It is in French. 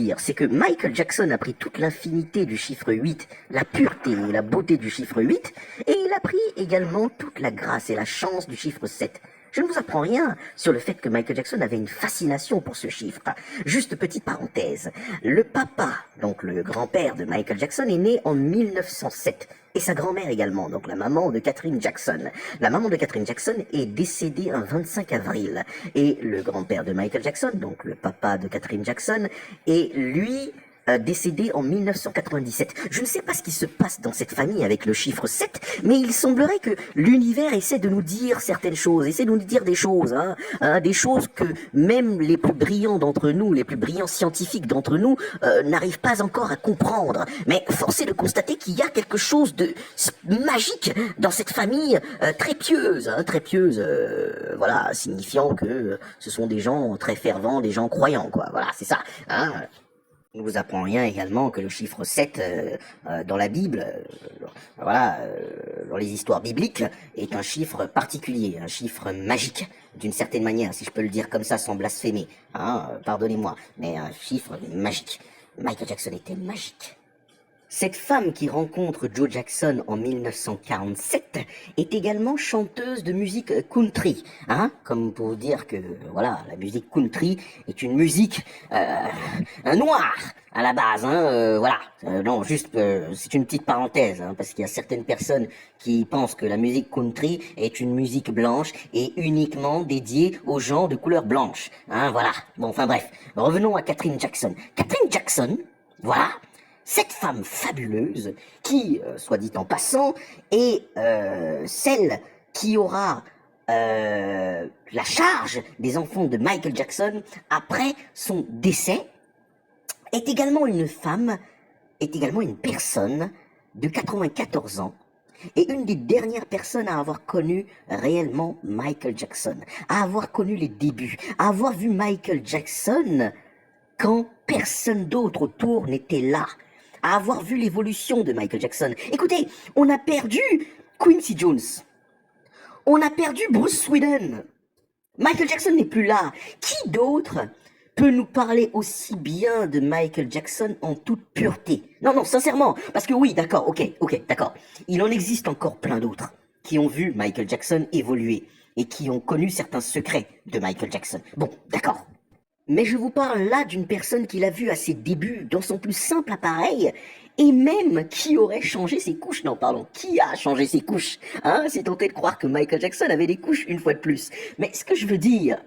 dire, c'est que Michael Jackson a pris toute l'infinité du chiffre 8, la pureté et la beauté du chiffre 8, et il a pris également toute la grâce et la chance du chiffre 7. Je ne vous apprends rien sur le fait que Michael Jackson avait une fascination pour ce chiffre. Juste petite parenthèse, le papa, donc le grand-père de Michael Jackson, est né en 1907. Et sa grand-mère également, donc la maman de Catherine Jackson. La maman de Catherine Jackson est décédée un 25 avril. Et le grand-père de Michael Jackson, donc le papa de Catherine Jackson, est lui décédé en 1997. Je ne sais pas ce qui se passe dans cette famille avec le chiffre 7, mais il semblerait que l'univers essaie de nous dire certaines choses, essaie de nous dire des choses, des choses que même les plus brillants d'entre nous, les plus brillants scientifiques d'entre nous, n'arrivent pas encore à comprendre. Mais force est de constater qu'il y a quelque chose de magique dans cette famille très pieuse, voilà, signifiant que ce sont des gens très fervents, des gens croyants, quoi. Voilà, c'est ça. On vous apprend rien également que le chiffre 7 dans la Bible, dans les histoires bibliques, est un chiffre particulier, un chiffre magique, d'une certaine manière, si je peux le dire comme ça sans blasphémer. Pardonnez-moi, mais un chiffre magique. Michael Jackson était magique. Cette femme qui rencontre Joe Jackson en 1947 est également chanteuse de musique country, comme pour vous dire que, voilà, la musique country est une musique noire à la base, non, juste, c'est une petite parenthèse, parce qu'il y a certaines personnes qui pensent que la musique country est une musique blanche et uniquement dédiée aux gens de couleur blanche, voilà. Bon, enfin bref, revenons à Catherine Jackson. Catherine Jackson, voilà, cette femme fabuleuse qui, soit dit en passant, est celle qui aura la charge des enfants de Michael Jackson après son décès, est également une femme, est également une personne de 94 ans, et une des dernières personnes à avoir connu réellement Michael Jackson, à avoir connu les débuts, à avoir vu Michael Jackson quand personne d'autre autour n'était là, à avoir vu l'évolution de Michael Jackson. Écoutez, on a perdu Quincy Jones. On a perdu Bruce Sweden. Michael Jackson n'est plus là. Qui d'autre peut nous parler aussi bien de Michael Jackson en toute pureté? Non, sincèrement, parce que oui, d'accord, ok, d'accord. Il en existe encore plein d'autres qui ont vu Michael Jackson évoluer et qui ont connu certains secrets de Michael Jackson. Bon, d'accord. Mais je vous parle là d'une personne qui l'a vu à ses débuts, dans son plus simple appareil, et même qui aurait changé ses couches. Non, pardon, qui a changé ses couches? C'est tenté de croire que Michael Jackson avait des couches une fois de plus. Mais ce que je veux dire,